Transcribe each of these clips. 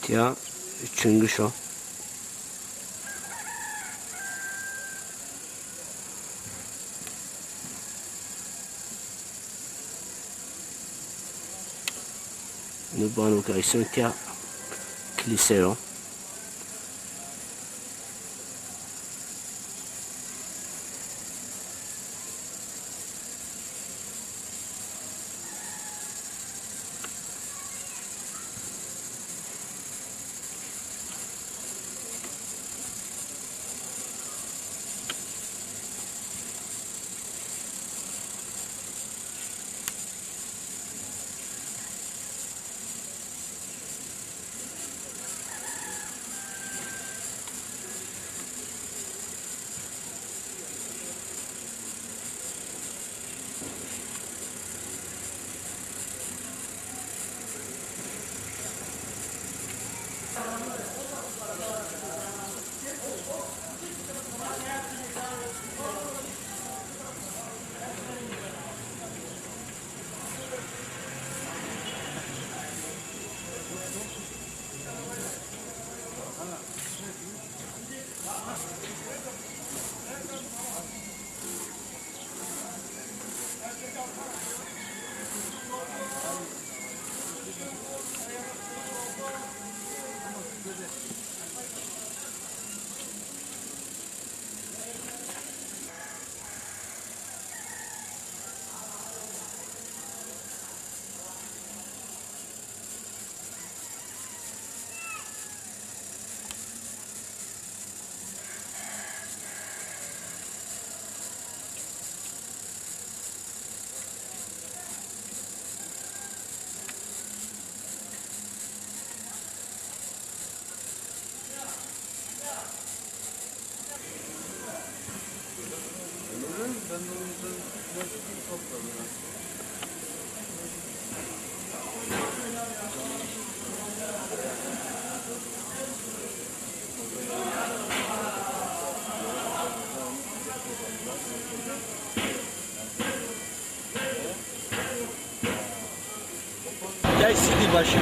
Tja, üçüncü o. Nubanu kaysun tja kiliseo. Daj sidi başı.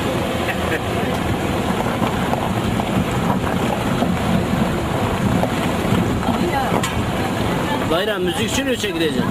Bayram müzikçi mi çekeceksin?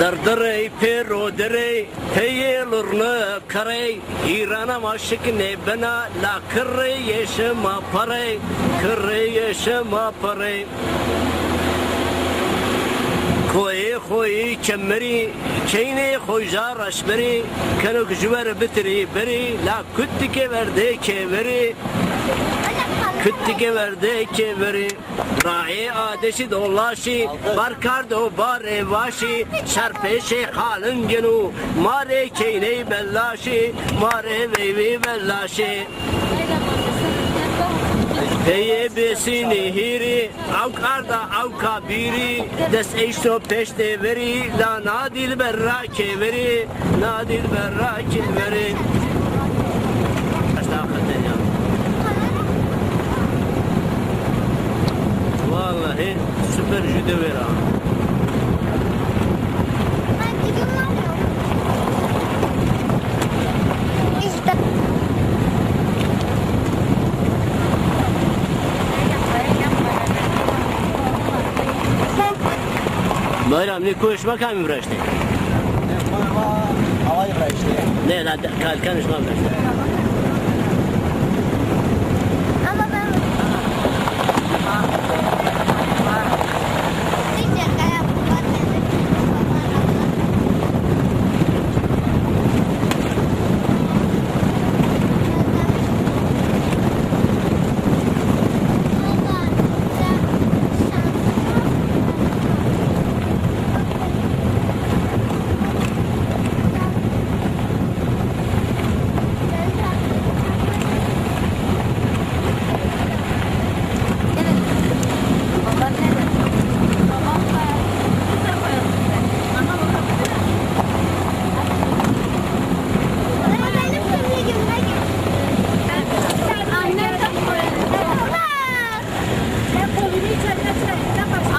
Dardırey perodırey heyelurna karey İran'a maşık ne bana la kırre yaşama parey kırre yaşama parey Koy çemmeri keyne koyjar aşberi kanuk jüver bitri beri la kuttike verde keveri Küttike verde keveri Ra'i adeşi dolaşi Barkardo bare vaşi Şerpeşe halın genu Mare keyne bellaşi Mare veyvi bellaşi Heye besini hiri Avkarda avkabiri Des eşto peşte veri La nadil berra keveri Nadil berra keveri Vallahi süper jüde vera. Li kuş bakalım uğraştı. Havayı bırak işte. Ne lan kalkan işma uğraştı. Ama ben... Neyse, kaya bulan dedik.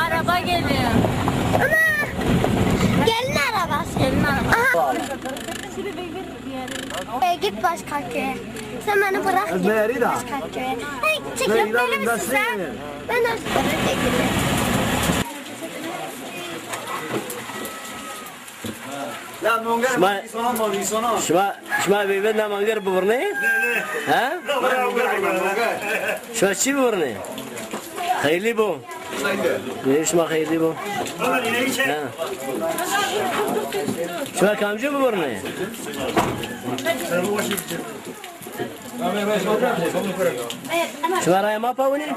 Araba geliyor. Gelin arabası. Gelin araba. Git başka köye. Sen beni bırak git Ezmeri de. başka köye. Hey, çekilip gelir misin sen? Ben de sana çekilip. Ya mongar İsmail- sana mı sana? Şma beyben de mangar buvrne? Ha? Şma çi buvrne? Hayırlı bu. Ne şma hayırlı bu? Ha. Şma kamcı mı buvrne? Şma raya ma pavuni?